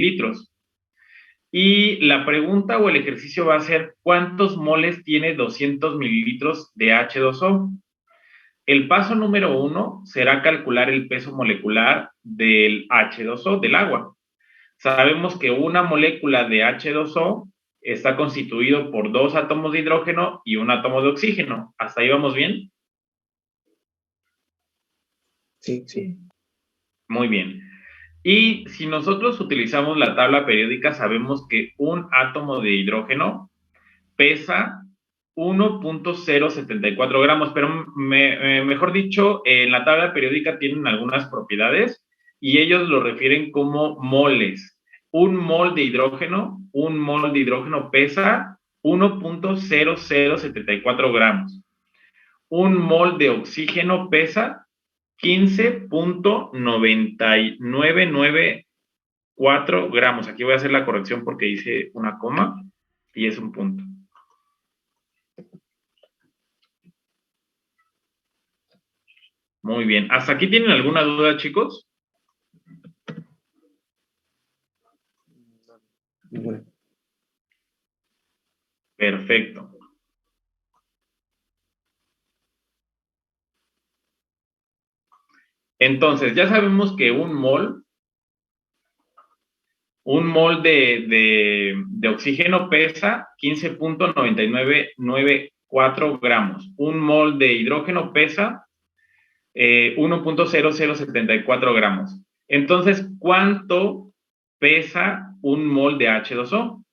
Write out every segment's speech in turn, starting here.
mililitros. Y la pregunta o el ejercicio va a ser, ¿cuántos moles tiene 200 mililitros de H2O? El paso número 1 será calcular el peso molecular del H2O, del agua. Sabemos que una molécula de H2O está constituido por 2 átomos de hidrógeno y un átomo de oxígeno. ¿Hasta ahí vamos bien? Sí, sí. Muy bien. Y si nosotros utilizamos la tabla periódica, sabemos que un átomo de hidrógeno pesa 1.074 gramos, pero mejor dicho, en la tabla periódica tienen algunas propiedades y ellos lo refieren como moles. Un mol de hidrógeno pesa 1.0074 gramos. Un mol de oxígeno pesa 15.9994 gramos. Aquí voy a hacer la corrección porque hice una coma y es un punto. Muy bien. ¿Hasta aquí tienen alguna duda, chicos? Ninguna. Perfecto. Entonces, ya sabemos que un mol de oxígeno pesa 15.9994 gramos. Un mol de hidrógeno pesa 1.0074 gramos. Entonces, ¿cuánto pesa un mol de H2O?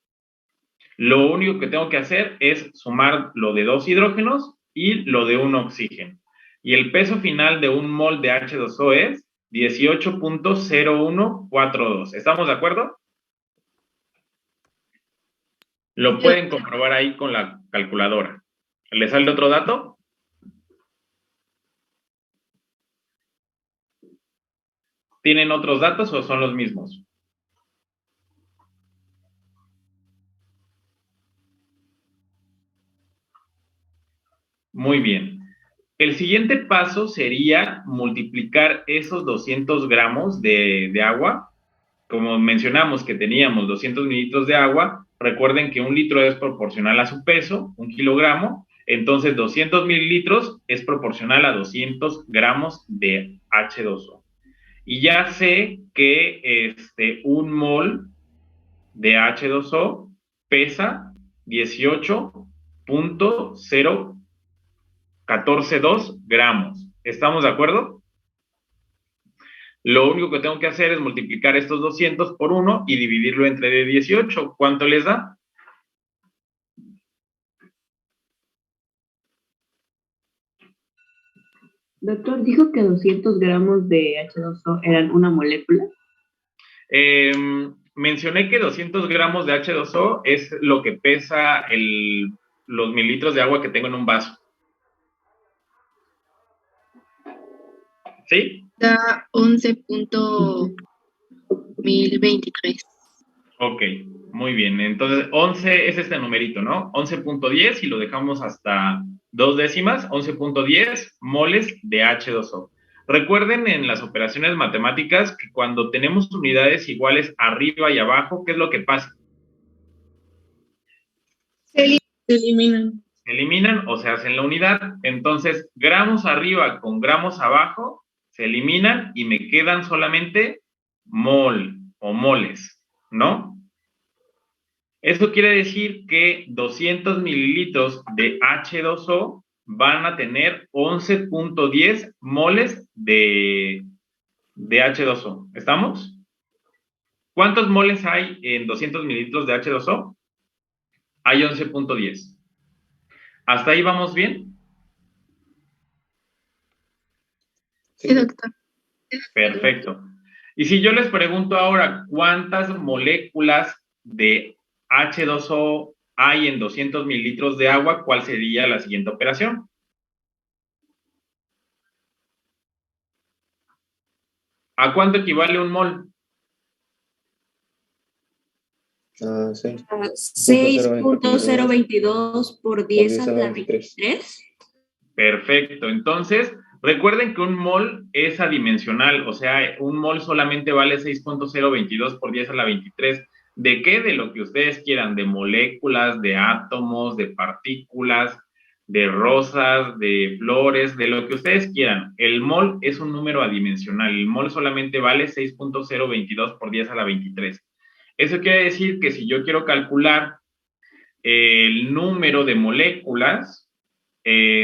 Lo único que tengo que hacer es sumar lo de 2 hidrógenos y lo de un oxígeno. Y el peso final de un mol de H2O es 18.0142. ¿Estamos de acuerdo? Lo pueden comprobar ahí con la calculadora. ¿Les sale otro dato? ¿Tienen otros datos o son los mismos? Muy bien. El siguiente paso sería multiplicar esos 200 gramos de agua. Como mencionamos que teníamos 200 mililitros de agua, recuerden que un litro es proporcional a su peso, 1 kilogramo, entonces 200 mililitros es proporcional a 200 gramos de H2O. Y ya sé que un mol de H2O pesa 18.0142 gramos. ¿Estamos de acuerdo? Lo único que tengo que hacer es multiplicar estos 200 por 1 y dividirlo entre 18. ¿Cuánto les da? Doctor, dijo que 200 gramos de H2O eran una molécula. Mencioné que 200 gramos de H2O es lo que pesa los mililitros de agua que tengo en un vaso. ¿Sí? Da 11.1023. Ok, muy bien. Entonces, 11 es este numerito, ¿no? 11.10 y lo dejamos hasta 2 décimas, 11.10 moles de H2O. Recuerden en las operaciones matemáticas que cuando tenemos unidades iguales arriba y abajo, ¿qué es lo que pasa? Se eliminan. Se eliminan o se hacen la unidad. Entonces, gramos arriba con gramos abajo se eliminan y me quedan solamente mol o moles, ¿no? Eso quiere decir que 200 mililitros de H2O van a tener 11.10 moles de H2O. ¿Estamos? ¿Cuántos moles hay en 200 mililitros de H2O? Hay 11.10. ¿Hasta ahí vamos bien? Sí, doctor. Perfecto. Y si yo les pregunto ahora, ¿cuántas moléculas de H2O hay en 200 mililitros de agua? ¿Cuál sería la siguiente operación? ¿A cuánto equivale un mol? 6.022 por 10 a la 23. Perfecto. Entonces, Recuerden que un mol es adimensional, o sea, un mol solamente vale 6.022 por 10 a la 23. ¿De qué? De lo que ustedes quieran, de moléculas, de átomos, de partículas, de rosas, de flores, de lo que ustedes quieran. El mol es un número adimensional, el mol solamente vale 6.022 por 10 a la 23. Eso quiere decir que si yo quiero calcular el número de moléculas,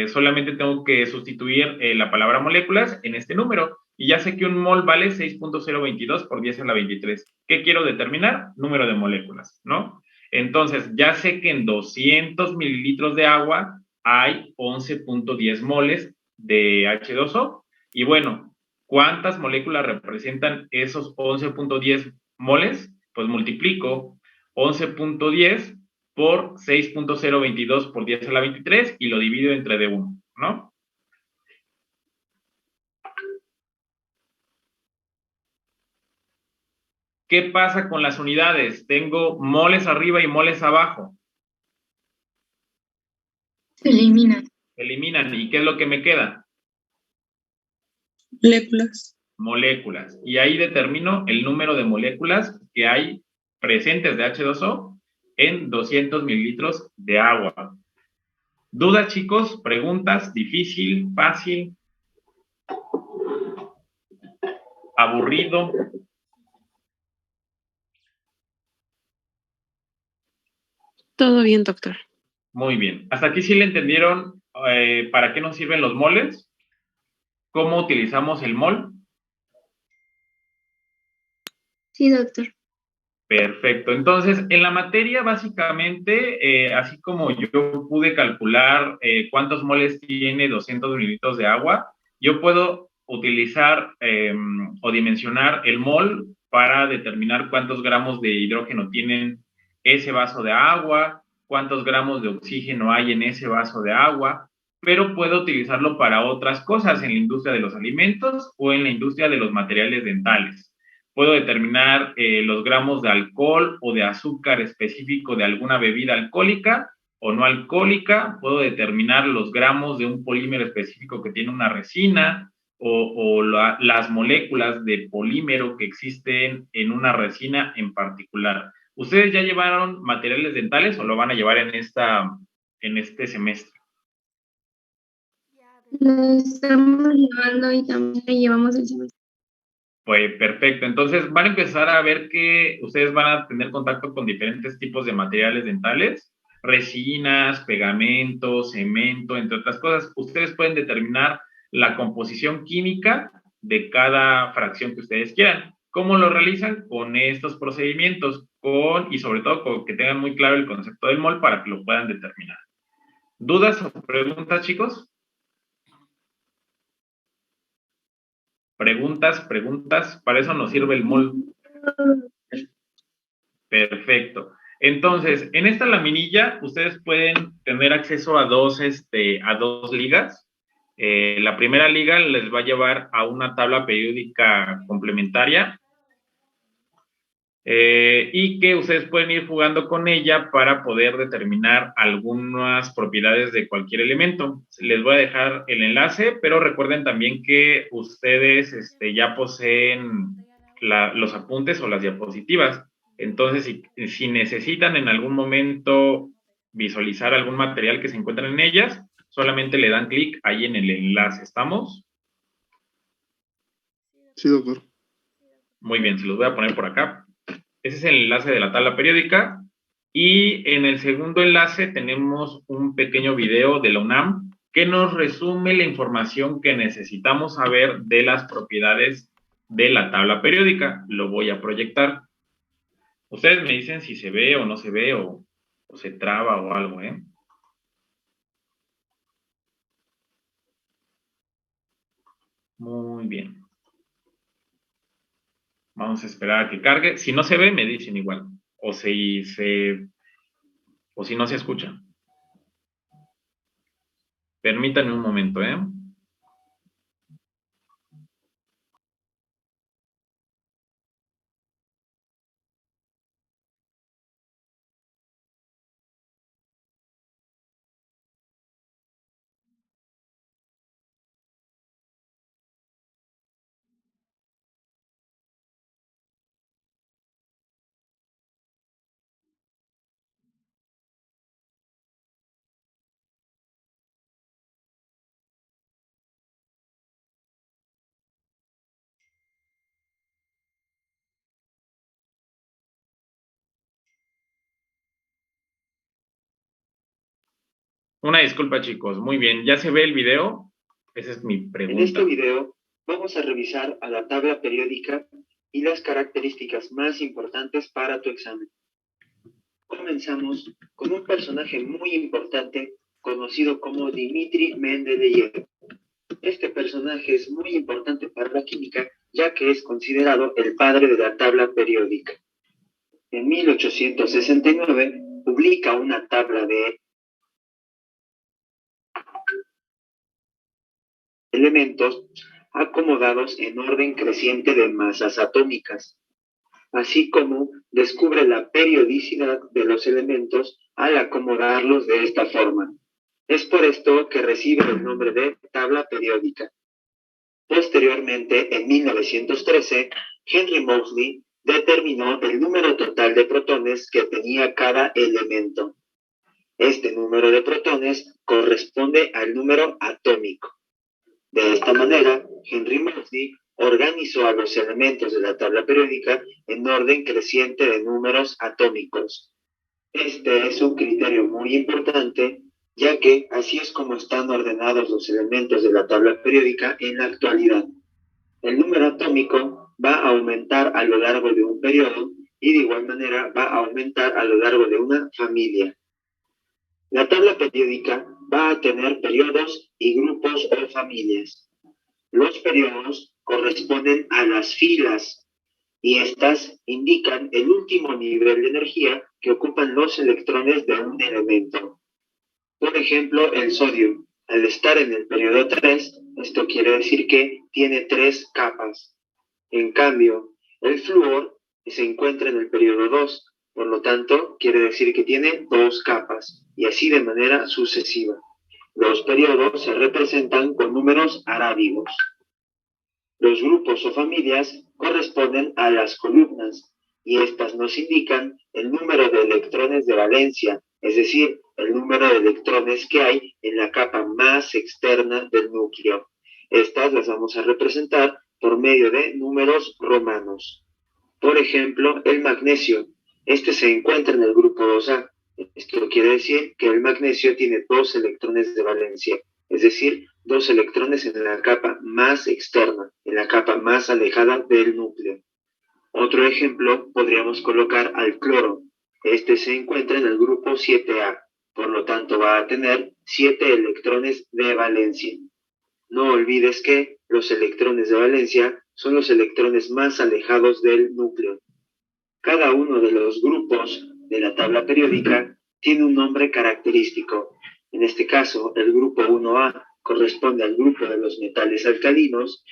solamente tengo que sustituir la palabra moléculas en este número. Y ya sé que un mol vale 6.022 por 10 a la 23. ¿Qué quiero determinar? Número de moléculas, ¿no? Entonces, ya sé que en 200 mililitros de agua hay 11.10 moles de H2O. Y bueno, ¿cuántas moléculas representan esos 11.10 moles? Pues multiplico 11.10 por 6.022 por 10 a la 23 y lo divido entre D1, ¿no? ¿Qué pasa con las unidades? Tengo moles arriba y moles abajo. Se eliminan. Eliminan. ¿Y qué es lo que me queda? Moléculas. Moléculas. Y ahí determino el número de moléculas que hay presentes de H2O en 200 mililitros de agua. ¿Dudas, chicos? ¿Preguntas? ¿Difícil? ¿Fácil? ¿Aburrido? Todo bien, doctor. Muy bien. ¿Hasta aquí sí le entendieron para qué nos sirven los moles? ¿Cómo utilizamos el mol? Sí, doctor. Perfecto. Entonces, en la materia, básicamente, así como yo pude calcular cuántos moles tiene 200 mililitros de agua, yo puedo utilizar o dimensionar el mol para determinar cuántos gramos de hidrógeno tienen ese vaso de agua, cuántos gramos de oxígeno hay en ese vaso de agua, pero puedo utilizarlo para otras cosas en la industria de los alimentos o en la industria de los materiales dentales. Puedo determinar los gramos de alcohol o de azúcar específico de alguna bebida alcohólica o no alcohólica. Puedo determinar los gramos de un polímero específico que tiene una resina o las moléculas de polímero que existen en una resina en particular. ¿Ustedes ya llevaron materiales dentales o lo van a llevar en este semestre? Lo estamos llevando y también lo llevamos el semestre. Pues perfecto. Entonces van a empezar a ver que ustedes van a tener contacto con diferentes tipos de materiales dentales, resinas, pegamento, cemento, entre otras cosas. Ustedes pueden determinar la composición química de cada fracción que ustedes quieran. ¿Cómo lo realizan? Con estos procedimientos, y sobre todo con que tengan muy claro el concepto del mol para que lo puedan determinar. ¿Dudas o preguntas, chicos? Preguntas, para eso nos sirve el mol. Perfecto. Entonces, en esta laminilla ustedes pueden tener acceso a dos ligas. La primera liga les va a llevar a una tabla periódica complementaria y que ustedes pueden ir jugando con ella para poder determinar algunas propiedades de cualquier elemento. Les voy a dejar el enlace, pero recuerden también que ustedes ya poseen los apuntes o las diapositivas. Entonces, si necesitan en algún momento visualizar algún material que se encuentra en ellas, solamente le dan clic ahí en el enlace. ¿Estamos? Sí, doctor. Muy bien, se los voy a poner por acá. Ese es el enlace de la tabla periódica. Y en el segundo enlace tenemos un pequeño video de la UNAM que nos resume la información que necesitamos saber de las propiedades de la tabla periódica. Lo voy a proyectar. Ustedes me dicen si se ve o no se ve o se traba o algo, ¿eh? Muy bien. Vamos a esperar a que cargue. Si no se ve, me dicen igual. O si no se escucha. Permítanme un momento, ¿eh? Una disculpa, chicos. Muy bien. ¿Ya se ve el video? Esa es mi pregunta. En este video vamos a revisar a la tabla periódica y las características más importantes para tu examen. Comenzamos con un personaje muy importante conocido como Dmitri Mendeleev. Este personaje es muy importante para la química, ya que es considerado el padre de la tabla periódica. En 1869 publica una tabla de elementos acomodados en orden creciente de masas atómicas, así como descubre la periodicidad de los elementos al acomodarlos de esta forma. Es por esto que recibe el nombre de tabla periódica. Posteriormente, en 1913, Henry Moseley determinó el número total de protones que tenía cada elemento. Este número de protones corresponde al número atómico. De esta manera, Henry Moseley organizó a los elementos de la tabla periódica en orden creciente de números atómicos. Este es un criterio muy importante, ya que así es como están ordenados los elementos de la tabla periódica en la actualidad. El número atómico va a aumentar a lo largo de un periodo y de igual manera va a aumentar a lo largo de una familia. La tabla periódica va a tener periodos y grupos o familias. Los periodos corresponden a las filas y estas indican el último nivel de energía que ocupan los electrones de un elemento. Por ejemplo, el sodio, al estar en el periodo 3, esto quiere decir que tiene 3 capas. En cambio, el flúor se encuentra en el periodo 2, por lo tanto, quiere decir que tiene 2 capas, y así de manera sucesiva. Los periodos se representan con números arábigos. Los grupos o familias corresponden a las columnas, y estas nos indican el número de electrones de valencia, es decir, el número de electrones que hay en la capa más externa del núcleo. Estas las vamos a representar por medio de números romanos. Por ejemplo, el magnesio. Este se encuentra en el grupo 2A. Esto quiere decir que el magnesio tiene 2 electrones de valencia, es decir, 2 electrones en la capa más externa, en la capa más alejada del núcleo. Otro ejemplo podríamos colocar al cloro. Este se encuentra en el grupo 7A, por lo tanto va a tener 7 electrones de valencia. No olvides que los electrones de valencia son los electrones más alejados del núcleo. Cada uno de los grupos de la tabla periódica tiene un nombre característico. En este caso, el grupo 1A corresponde al grupo de los metales alcalinos,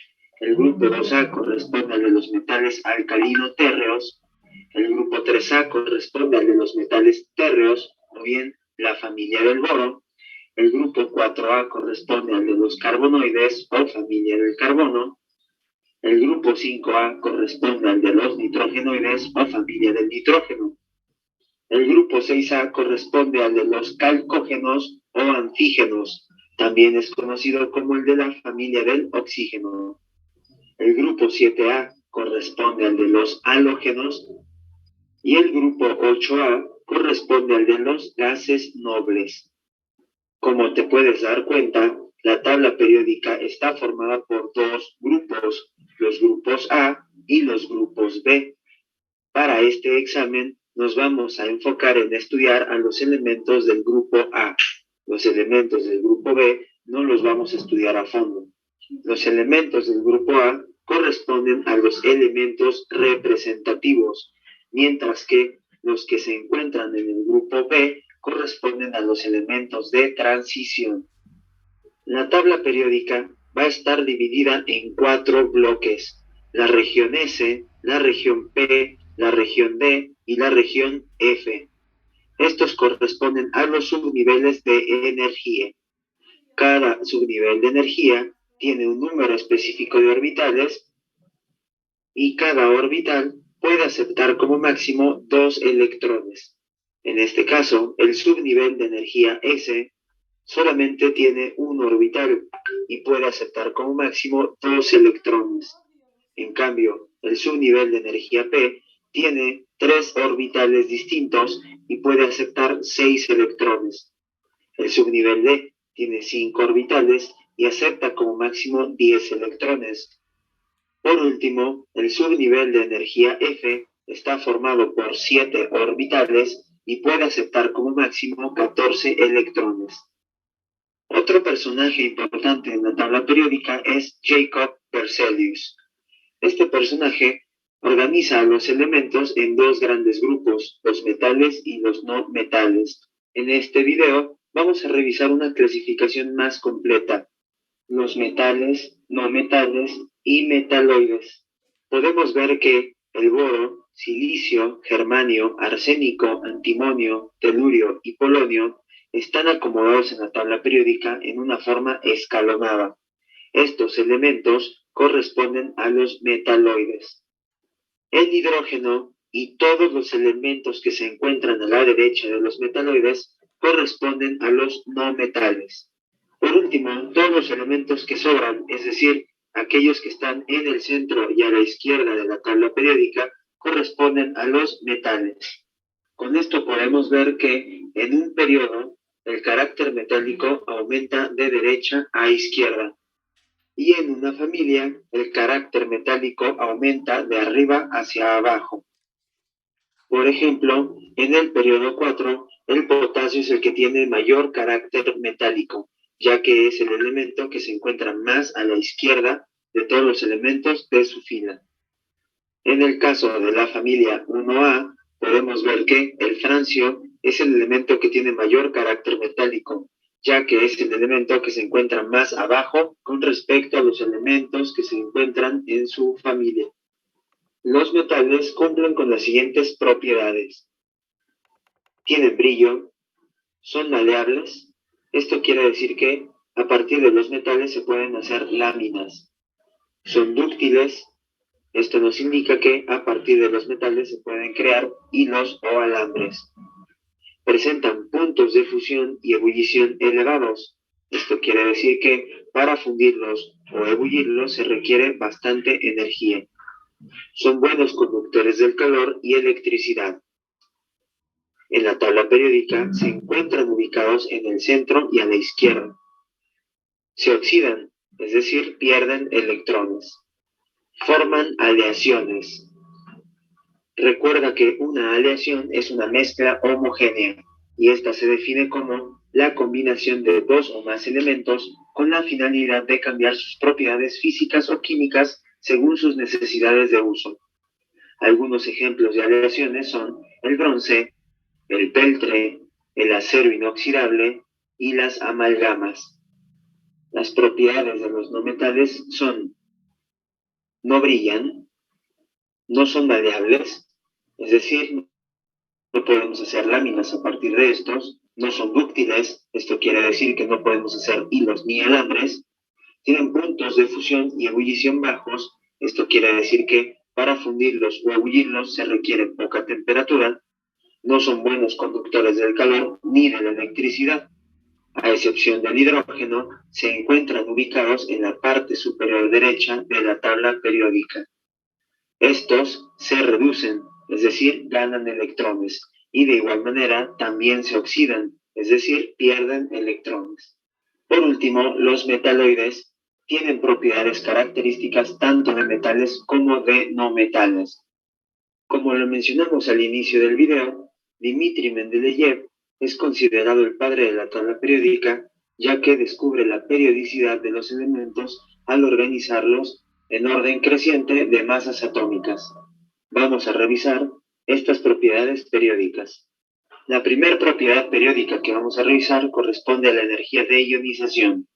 el grupo 2A corresponde al de los metales alcalino-térreos, el grupo 3A corresponde al de los metales térreos, o bien la familia del boro, el grupo 4A corresponde al de los carbonoides o familia del carbono, el grupo 5A corresponde al de los nitrógenoides o familia del nitrógeno. El grupo 6A corresponde al de los calcógenos o antígenos, también es conocido como el de la familia del oxígeno. El grupo 7A corresponde al de los halógenos y el grupo 8A corresponde al de los gases nobles. Como te puedes dar cuenta, la tabla periódica está formada por 2 grupos, los grupos A y los grupos B. Para este examen nos vamos a enfocar en estudiar a los elementos del grupo A. Los elementos del grupo B no los vamos a estudiar a fondo. Los elementos del grupo A corresponden a los elementos representativos, mientras que los que se encuentran en el grupo B corresponden a los elementos de transición. La tabla periódica va a estar dividida en 4 bloques: la región S, la región P, la región D y la región F. Estos corresponden a los subniveles de energía. Cada subnivel de energía tiene un número específico de orbitales y cada orbital puede aceptar como máximo 2 electrones. En este caso, el subnivel de energía S solamente tiene un orbital y puede aceptar como máximo 2 electrones. En cambio, el subnivel de energía P tiene 3 orbitales distintos y puede aceptar 6 electrones. El subnivel D tiene 5 orbitales y acepta como máximo 10 electrones. Por último, el subnivel de energía F está formado por 7 orbitales y puede aceptar como máximo 14 electrones. Otro personaje importante en la tabla periódica es Jacob Berzelius. Este personaje organiza a los elementos en dos grandes grupos, los metales y los no metales. En este video vamos a revisar una clasificación más completa: los metales, no metales y metaloides. Podemos ver que el boro, silicio, germanio, arsénico, antimonio, telurio y polonio están acomodados en la tabla periódica en una forma escalonada. Estos elementos corresponden a los metaloides. El hidrógeno y todos los elementos que se encuentran a la derecha de los metaloides corresponden a los no metales. Por último, todos los elementos que sobran, es decir, aquellos que están en el centro y a la izquierda de la tabla periódica, corresponden a los metales. Con esto podemos ver que en un periodo el carácter metálico aumenta de derecha a izquierda, y en una familia el carácter metálico aumenta de arriba hacia abajo. Por ejemplo, en el periodo 4, el potasio es el que tiene mayor carácter metálico, ya que es el elemento que se encuentra más a la izquierda de todos los elementos de su fila. En el caso de la familia 1A, podemos ver que el francio es el elemento que tiene mayor carácter metálico, ya que es el elemento que se encuentra más abajo con respecto a los elementos que se encuentran en su familia. Los metales cumplen con las siguientes propiedades: tienen brillo, son maleables. Esto quiere decir que a partir de los metales se pueden hacer láminas. Son dúctiles. Esto nos indica que a partir de los metales se pueden crear hilos o alambres. Presentan puntos de fusión y ebullición elevados. Esto quiere decir que para fundirlos o ebullirlos se requiere bastante energía. Son buenos conductores del calor y electricidad. En la tabla periódica se encuentran ubicados en el centro y a la izquierda. Se oxidan, es decir, pierden electrones. Forman aleaciones. Recuerda que una aleación es una mezcla homogénea y esta se define como la combinación de dos o más elementos con la finalidad de cambiar sus propiedades físicas o químicas según sus necesidades de uso. Algunos ejemplos de aleaciones son el bronce, el peltre, el acero inoxidable y las amalgamas. Las propiedades de los no metales son: no brillan, no son maleables, es decir, no podemos hacer láminas a partir de estos, no son dúctiles, esto quiere decir que no podemos hacer hilos ni alambres, tienen puntos de fusión y ebullición bajos, esto quiere decir que para fundirlos o ebullirlos se requiere poca temperatura, no son buenos conductores del calor ni de la electricidad. A excepción del hidrógeno, se encuentran ubicados en la parte superior derecha de la tabla periódica. Estos se reducen, es decir, ganan electrones, y de igual manera también se oxidan, es decir, pierden electrones. Por último, los metaloides tienen propiedades características tanto de metales como de no metales. Como lo mencionamos al inicio del video, Dmitri Mendeleev es considerado el padre de la tabla periódica, ya que descubre la periodicidad de los elementos al organizarlos en orden creciente de masas atómicas. Vamos a revisar estas propiedades periódicas. La primera propiedad periódica que vamos a revisar corresponde a la energía de ionización.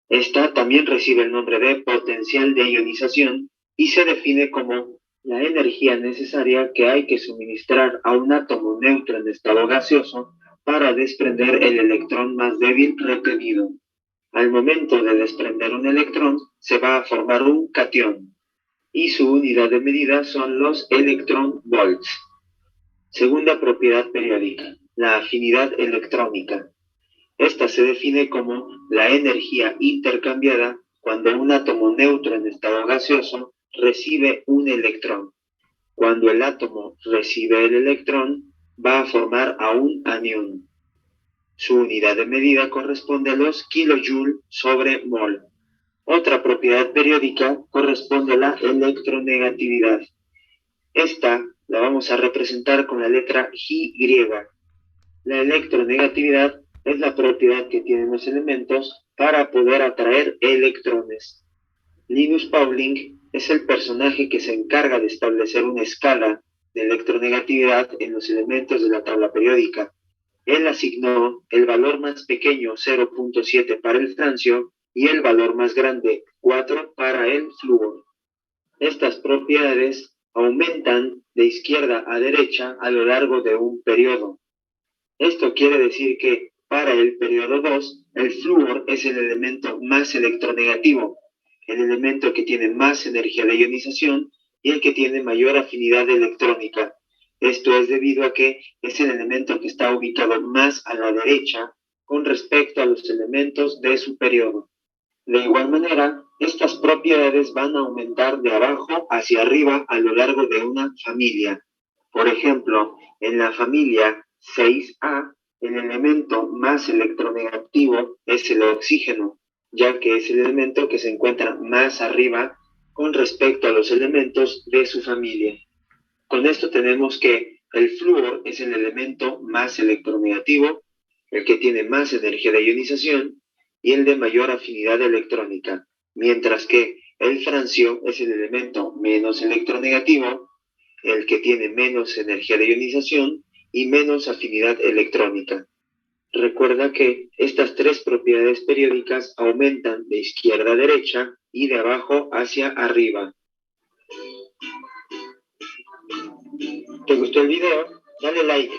Esta también recibe el nombre de potencial de ionización y se define como la energía necesaria que hay que suministrar a un átomo neutro en estado gaseoso para desprender el electrón más débil retenido. Al momento de desprender un electrón, se va a formar un catión, y su unidad de medida son los electronvolts. Segunda propiedad periódica, la afinidad electrónica. Esta se define como la energía intercambiada cuando un átomo neutro en estado gaseoso recibe un electrón. Cuando el átomo recibe el electrón, va a formar a un anión. Su unidad de medida corresponde a los kilojoule sobre mol. Otra propiedad periódica corresponde a la electronegatividad. Esta la vamos a representar con la letra Y. La electronegatividad es la propiedad que tienen los elementos para poder atraer electrones. Linus Pauling es el personaje que se encarga de establecer una escala de electronegatividad en los elementos de la tabla periódica. Él asignó el valor más pequeño 0.7 para el francio y el valor más grande 4 para el flúor. Estas propiedades aumentan de izquierda a derecha a lo largo de un periodo. Esto quiere decir que para el periodo 2, el flúor es el elemento más electronegativo, el elemento que tiene más energía de ionización y el que tiene mayor afinidad electrónica. Esto es debido a que es el elemento que está ubicado más a la derecha con respecto a los elementos de su periodo. De igual manera, estas propiedades van a aumentar de abajo hacia arriba a lo largo de una familia. Por ejemplo, en la familia 6A, el elemento más electronegativo es el oxígeno, ya que es el elemento que se encuentra más arriba con respecto a los elementos de su familia. Con esto tenemos que el flúor es el elemento más electronegativo, el que tiene más energía de ionización y el de mayor afinidad electrónica, mientras que el francio es el elemento menos electronegativo, el que tiene menos energía de ionización y menos afinidad electrónica. Recuerda que estas tres propiedades periódicas aumentan de izquierda a derecha y de abajo hacia arriba. ¿Te gustó el video? Dale like.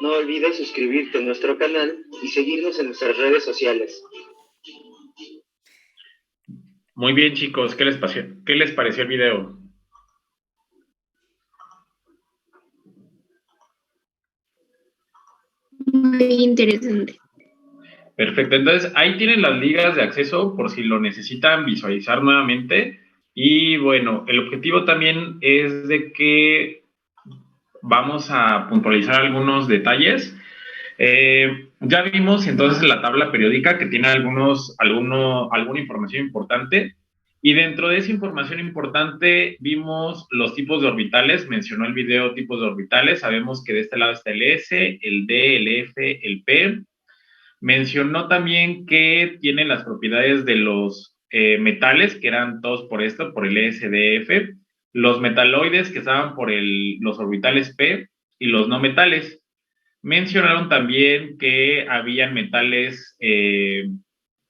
No olvides suscribirte a nuestro canal y seguirnos en nuestras redes sociales. Muy bien, chicos, ¿qué les pareció el video? Muy interesante. Perfecto, entonces ahí tienen las ligas de acceso por si lo necesitan visualizar nuevamente. Y bueno, el objetivo también es de que vamos a puntualizar algunos detalles. Ya vimos entonces la tabla periódica que tiene alguna información importante. Y dentro de esa información importante vimos los tipos de orbitales, mencionó el video tipos de orbitales, sabemos que de este lado está el S, el D, el F, el P. Mencionó también que tiene las propiedades de los metales, que eran todos por esto, por el SDF, los metaloides que estaban por los orbitales P y los no metales. Mencionaron también que habían metales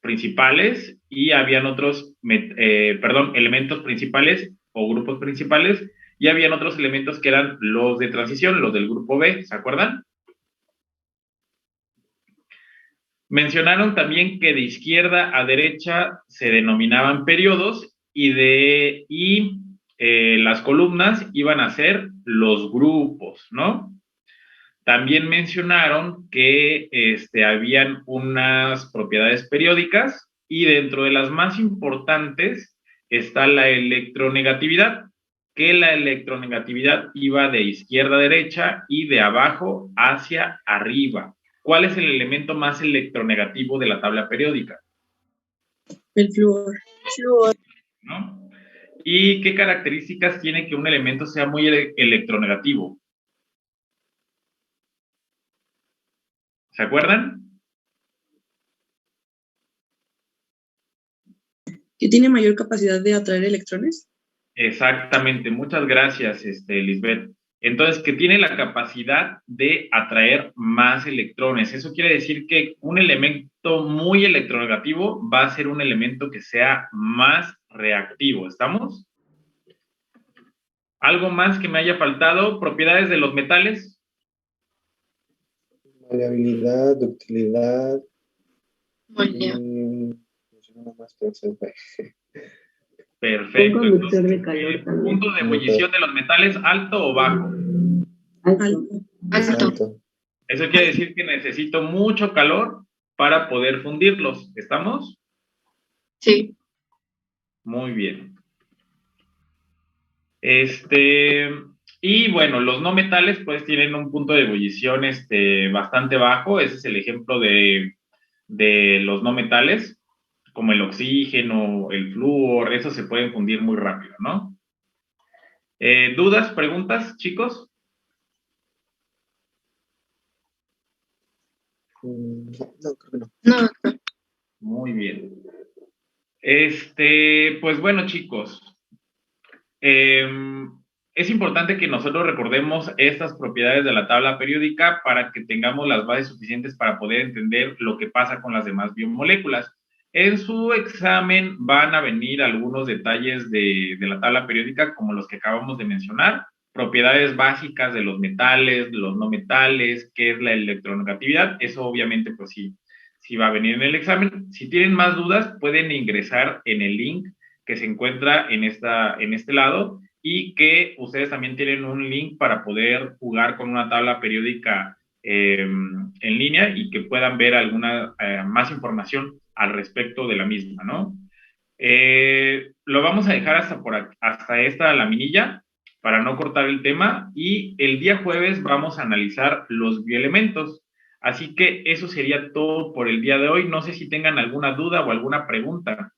principales y habían otros, elementos principales o grupos principales y habían otros elementos que eran los de transición, los del grupo B, ¿se acuerdan? Mencionaron también que de izquierda a derecha se denominaban periodos y las columnas iban a ser los grupos, ¿no? También mencionaron que habían unas propiedades periódicas y dentro de las más importantes está la electronegatividad, que la electronegatividad iba de izquierda a derecha y de abajo hacia arriba. ¿Cuál es el elemento más electronegativo de la tabla periódica? El flúor. ¿No? ¿Y qué características tiene que un elemento sea muy electronegativo? ¿Se acuerdan? ¿Que tiene mayor capacidad de atraer electrones? Exactamente, muchas gracias, Lisbeth. Entonces, que tiene la capacidad de atraer más electrones. Eso quiere decir que un elemento muy electronegativo va a ser un elemento que sea más reactivo. ¿Estamos? ¿Algo más que me haya faltado? ¿Propiedades de los metales? Maleabilidad, ductilidad. Bueno. Perfecto. Un conductor de calor también. ¿Punto de ebullición de los metales alto o bajo? Alto. Eso quiere decir que necesito mucho calor para poder fundirlos. ¿Estamos? Sí. Muy bien. Y bueno, los no metales pues tienen un punto de ebullición bastante bajo. Ese es el ejemplo de los no metales, como el oxígeno, el flúor, eso se pueden fundir muy rápido, ¿no? ¿Dudas, preguntas, chicos? No, creo que no. No, doctor. Muy bien. Pues bueno, chicos, es importante que nosotros recordemos estas propiedades de la tabla periódica para que tengamos las bases suficientes para poder entender lo que pasa con las demás biomoléculas. En su examen van a venir algunos detalles de la tabla periódica, como los que acabamos de mencionar, propiedades básicas de los metales, de los no metales, qué es la electronegatividad. Eso obviamente pues sí va a venir en el examen. Si tienen más dudas, pueden ingresar en el link que se encuentra en este lado, y que ustedes también tienen un link para poder jugar con una tabla periódica en línea y que puedan ver alguna más información al respecto de la misma, ¿no? Lo vamos a dejar hasta esta laminilla para no cortar el tema, y el día jueves vamos a analizar los bioelementos. Así que eso sería todo por el día de hoy. No sé si tengan alguna duda o alguna pregunta.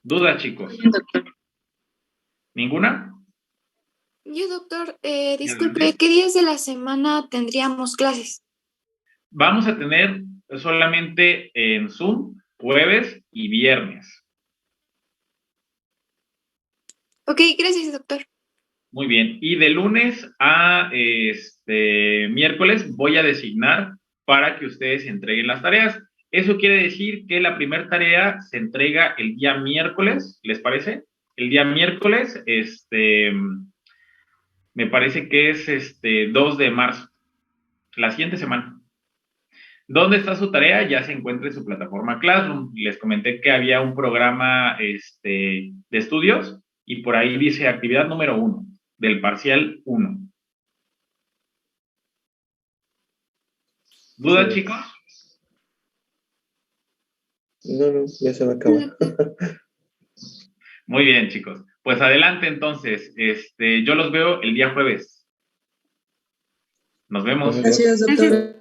¿Dudas, chicos? Bien, doctor. ¿Ninguna? Yo, doctor, Adelante. disculpe, ¿qué días de la semana tendríamos clases? Vamos a tener solamente en Zoom jueves y viernes. Ok, gracias, doctor. Muy bien. Y de lunes a miércoles voy a designar para que ustedes entreguen las tareas. Eso quiere decir que la primera tarea se entrega el día miércoles, ¿les parece? El día miércoles, me parece que es 2 de marzo, la siguiente semana. ¿Dónde está su tarea? Ya se encuentra en su plataforma Classroom. Les comenté que había un programa de estudios y por ahí dice actividad número 1 del parcial 1. ¿Dudas, Sí. chicos? No, ya se va a acabar. Muy bien, chicos. Pues adelante entonces. Yo los veo el día jueves. Nos vemos. Nos vemos. Gracias, doctor.